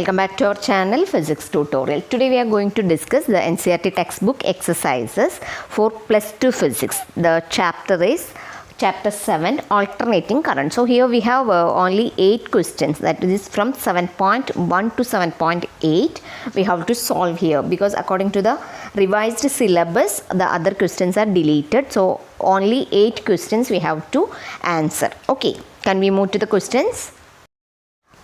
Welcome back to our channel Physics Tutorial. Today we are going to discuss the NCERT textbook exercises for plus 2 physics. The chapter is chapter 7, alternating current. So here we have only 8 questions, that is from 7.1 to 7.8 we have to solve here, because according to the revised syllabus the other questions are deleted, so only 8 questions we have to answer. Okay, can we move to the questions?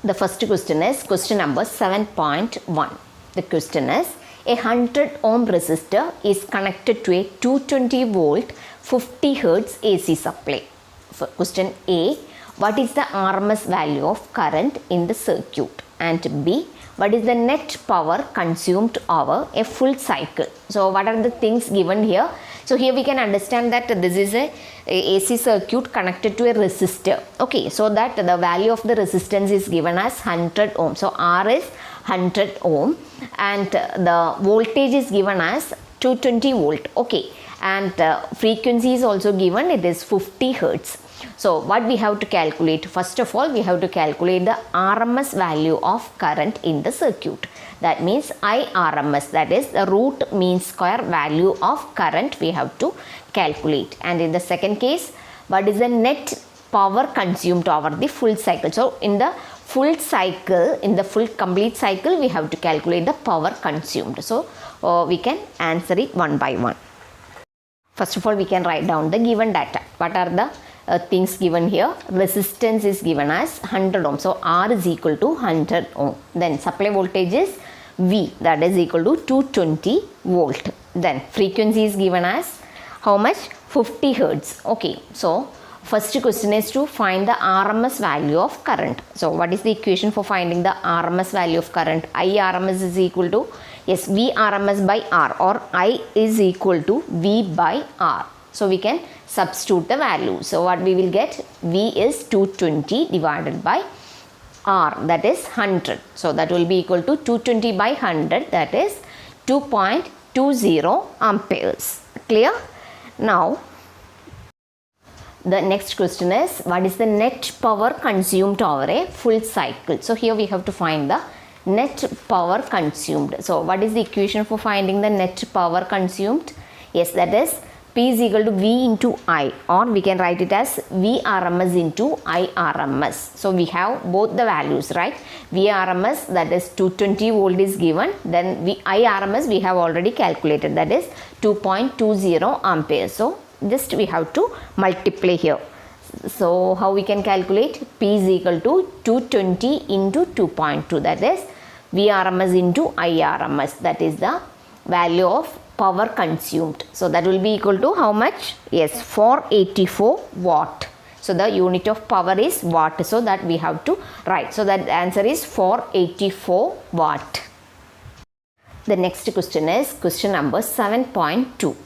The first question is question number 7.1. The question is, a 100 ohm resistor is connected to a 220 volt 50 hertz AC supply. For question A, what is the RMS value of current in the circuit? And B, what is the net power consumed over a full cycle? So what are the things given here? So here we can understand that this is a AC circuit connected to a resistor. Okay, so that the value of the resistance is given as 100 ohm. So R is 100 ohm and the voltage is given as 220 volt. Okay, and frequency is also given, it is 50 hertz. So what we have to calculate? First of all, we have to calculate the RMS value of current in the circuit. That means IRMS, that is the root mean square value of current we have to calculate. And in the second case, what is the net power consumed over the full cycle? So in the full cycle, in the full complete cycle, we have to calculate the power consumed. So we can answer it one by one. First of all, we can write down the given data. What are the things given here? Resistance is given as 100 ohm. So R is equal to 100 ohm. Then supply voltage is V, that is equal to 220 volt. Then frequency is given as how much? 50 hertz. Okay, so first question is to find the RMS value of current. So what is the equation for finding the RMS value of current? IRMS is equal to, yes, VRMS by R, or I is equal to V by R. So we can substitute the value. So what we will get? V is 220 divided by R, that is 100. So that will be equal to 220 by 100, that is 2.20 amperes. Clear? Now the next question is, what is the net power consumed over a full cycle? So here we have to find the net power consumed. So what is the equation for finding the net power consumed? Yes, that is P is equal to V into I, or we can write it as VRMS into IRMS. So we have both the values, right? VRMS, that is 220 volt is given, then IRMS we have already calculated, that is 2.20 amperes. So just we have to multiply here. So how we can calculate? P is equal to 220 into 2.2, that is VRMS into IRMS, that is the value of power consumed. So that will be equal to how much? Yes, 484 watt. So the unit of power is watt, so that we have to write. So that answer is 484 watt. The next question is question number 7.2.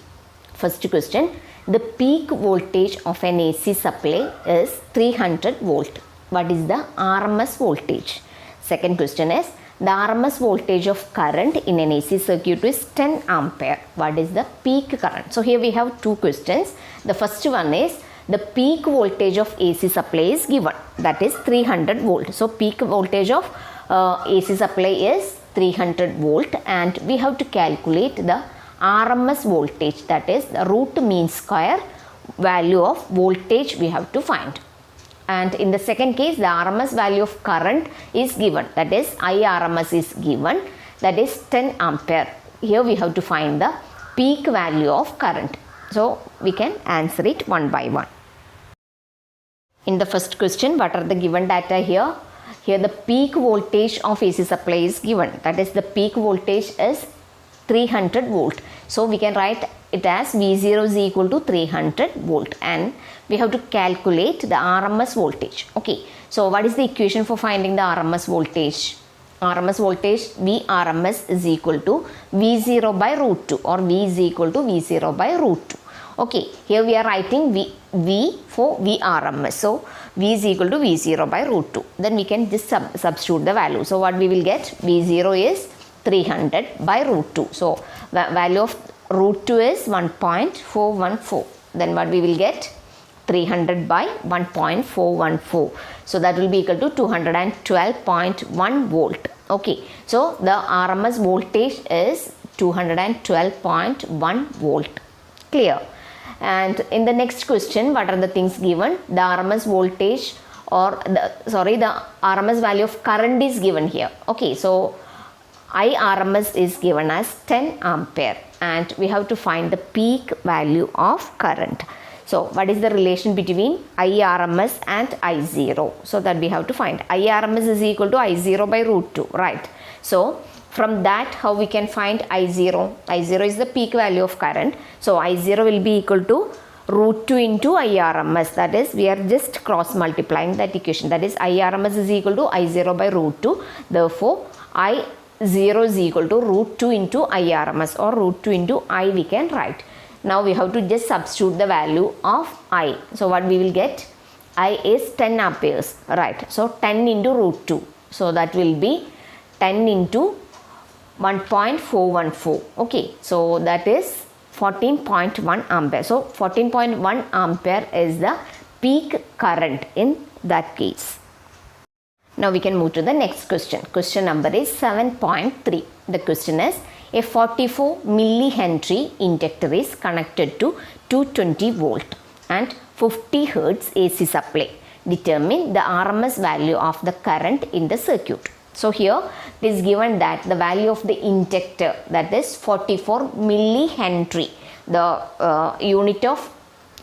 First question, the peak voltage of an AC supply is 300 volt. What is the RMS voltage? Second question is, the RMS voltage of current in an AC circuit is 10 ampere. What is the peak current? So here we have two questions. The first one is, the peak voltage of AC supply is given, that is 300 volt. So peak voltage of AC supply is 300 volt, and we have to calculate the RMS voltage, that is the root mean square value of voltage we have to find. And in the second case, the RMS value of current is given, that is IRMS is given, that is 10 ampere. Here we have to find the peak value of current. So we can answer it one by one. In the first question, what are the given data here? Here the peak voltage of AC supply is given, that is the peak voltage is 300 volt. So we can write it as V0 is equal to 300 volt, and we have to calculate the RMS voltage. Okay, so what is the equation for finding the RMS voltage? RMS voltage, VRMS is equal to V0 by root 2, or V is equal to V0 by root 2. Okay, here we are writing V for VRMS. So V is equal to V0 by root 2. Then we can just substitute the value. So what we will get? V0 is 300 by root 2. So the value of root 2 is 1.414. Then what we will get? 300 by 1.414. So that will be equal to 212.1 volt. Okay, so the RMS voltage is 212.1 volt. Clear? And in the next question, what are the things given? The RMS voltage the RMS value of current is given here. Okay, so IRMS is given as 10 ampere and we have to find the peak value of current. So what is the relation between IRMS and I0? So that we have to find. IRMS is equal to I0 by root 2, right? So from that, how we can find I0? I0 is the peak value of current. So I0 will be equal to root 2 into IRMS. That is, we are just cross multiplying that equation. That is, IRMS is equal to I0 by root 2. Therefore, I0 is equal to root 2 into IRMS, or root 2 into I we can write. Now we have to just substitute the value of I. So what we will get? I is 10 amperes, right? So 10 into root 2. So that will be 10 into 1.414. Okay, so that is 14.1 ampere. So 14.1 ampere is the peak current in that case. Now we can move to the next question. Question number is 7.3. The question is, a 44 millihenry inductor is connected to 220 volt and 50 hertz AC supply. Determine the RMS value of the current in the circuit. So here it is given that the value of the inductor, that is 44 millihenry. The unit of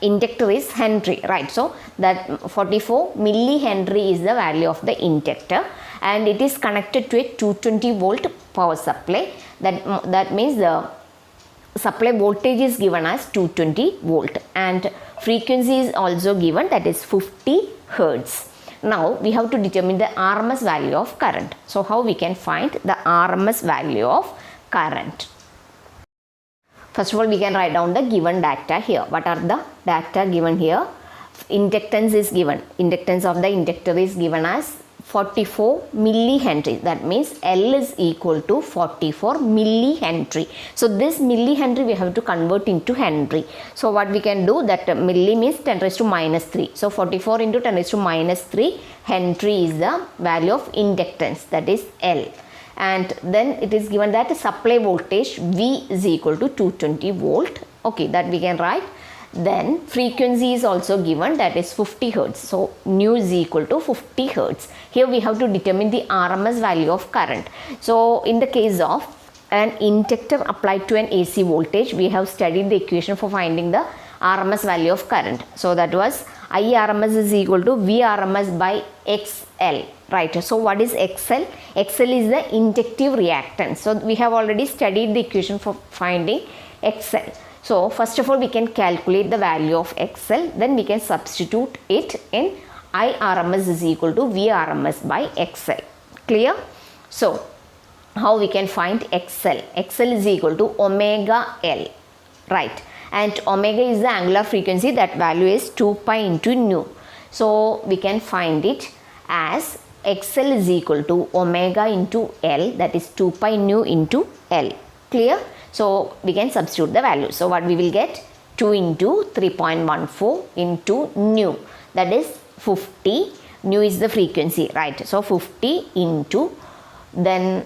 inductor is henry, right? So that 44 millihenry is the value of the inductor and it is connected to a 220 volt power supply. That means the supply voltage is given as 220 volt and frequency is also given, that is 50 hertz. Now we have to determine the RMS value of current. So how we can find the RMS value of current? First of all, we can write down the given data here. What are the data given here? Inductance is given. Inductance of the inductor is given as 44 millihenry. That means L is equal to 44 millihenry. So this millihenry we have to convert into henry. So what we can do, that milli means 10 raised to minus 3. So 44 into 10 raised to minus 3 henry is the value of inductance, that is L. And then it is given that supply voltage V is equal to 220 volt. Okay, that we can write. Then frequency is also given, that is 50 hertz. So nu is equal to 50 hertz. Here we have to determine the RMS value of current. So in the case of an inductor applied to an AC voltage, we have studied the equation for finding the RMS value of current. So that was IRMS is equal to VRMS by XL, right? So what is XL? XL is the inductive reactance. So we have already studied the equation for finding XL. So first of all, we can calculate the value of XL, then we can substitute it in IRMS is equal to VRMS by XL. Clear? So how we can find XL? XL is equal to omega L, right? And omega is the angular frequency, that value is 2 pi into nu. So we can find it as XL is equal to omega into L, that is 2 pi nu into L. Clear? So we can substitute the value. So what we will get? 2 into 3.14 into nu, that is 50. Nu is the frequency, right? So 50 into then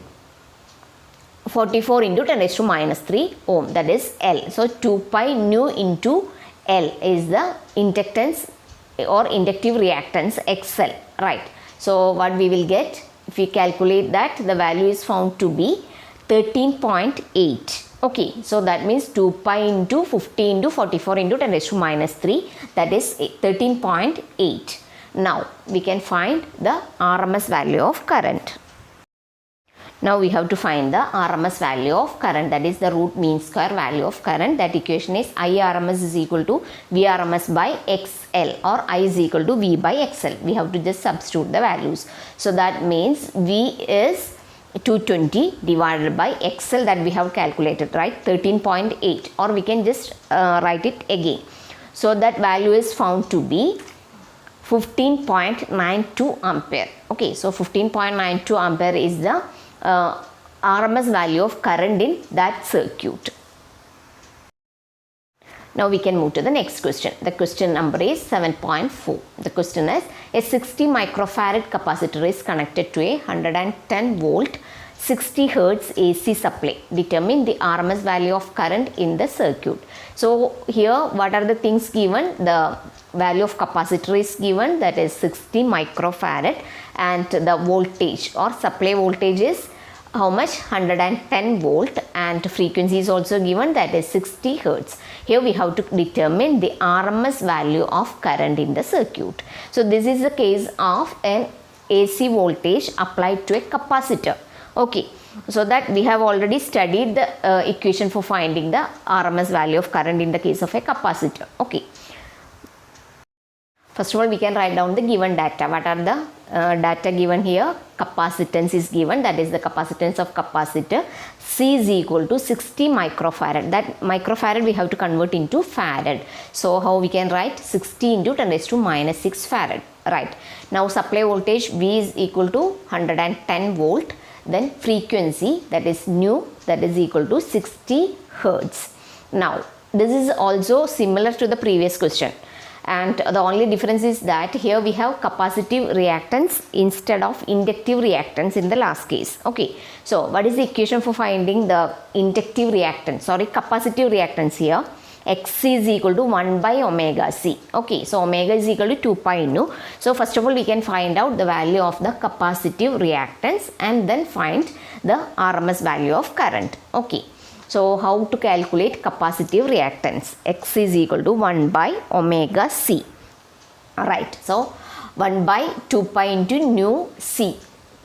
44 into 10 raised to minus 3 ohm, that is L. So 2 pi nu into L is the inductance or inductive reactance XL, right? So what we will get? If we calculate that, the value is found to be 13.8. Okay, so that means 2 pi into 50 into 44 into 10 raised to minus 3, that is 13.8. Now we can find the RMS value of current. Now we have to find the RMS value of current, that is the root mean square value of current. That equation is IRMS is equal to VRMS by XL, or I is equal to V by XL. We have to just substitute the values. So that means V is 220 divided by XL, that we have calculated, right? 13.8, or we can just write it again. So that value is found to be 15.92 ampere. Okay, so 15.92 ampere is the RMS value of current in that circuit. Now we can move to the next question. The question number is 7.4. The question is, a 60 microfarad capacitor is connected to a 110 volt 60 hertz AC supply. Determine the RMS value of current in the circuit. So here what are the things given? The value of capacitor is given, that is 60 microfarad, and the voltage or supply voltage is how much? 110 volt, and frequency is also given, that is 60 hertz. Here we have to determine the RMS value of current in the circuit. So this is the case of an AC voltage applied to a capacitor. Okay, so that we have already studied the equation for finding the RMS value of current in the case of a capacitor. Okay. First of all, we can write down the given data. What are the data given here? Capacitance is given, that is the capacitance of capacitor. C is equal to 60 microfarad. That microfarad we have to convert into farad. So how we can write? 60 into 10 raised to minus 6 farad. Right. Now supply voltage V is equal to 110 volt. Then frequency, that is nu, that is equal to 60 hertz. Now this is also similar to the previous question, and the only difference is that here we have capacitive reactance instead of inductive reactance in the last case. Okay, so what is the equation for finding the inductive reactance, capacitive reactance? Here X is equal to 1 by omega C. Okay, so omega is equal to 2 pi nu. So first of all we can find out the value of the capacitive reactance and then find the RMS value of current. Okay, so how to calculate capacitive reactance? X is equal to 1 by omega C. Right, so 1 by 2 pi into nu C.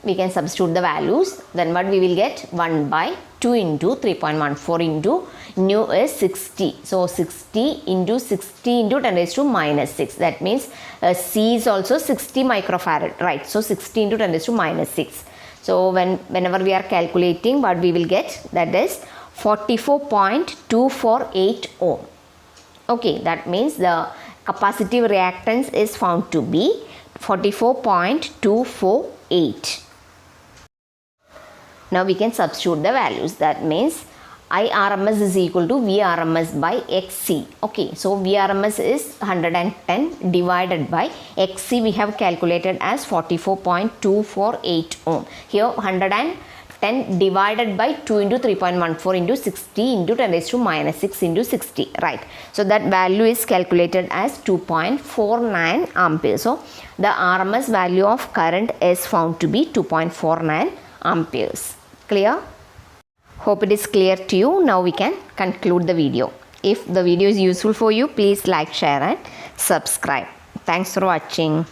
We can substitute the values, then what we will get? 1 by 2 into 3.14 into nu is 60. So 60 into 60 into 10 raised to minus 6. That means C is also 60 microfarad. Right, so 60 into 10 raised to minus 6. So whenever we are calculating, what we will get? That is 44.248 ohm. Okay, that means the capacitive reactance is found to be 44.248. Now we can substitute the values. That means IRMS is equal to VRMS by XC. Okay, so VRMS is 110 divided by XC we have calculated as 44.248 ohm. Here 110 divided by 2 into 3.14 into 60 into 10 raised to minus 6 into 60. Right, so that value is calculated as 2.49 amperes. So the RMS value of current is found to be 2.49 amperes. Clear? Hope it is clear to you. Now we can conclude the video. If the video is useful for you, please like, share and subscribe. Thanks for watching.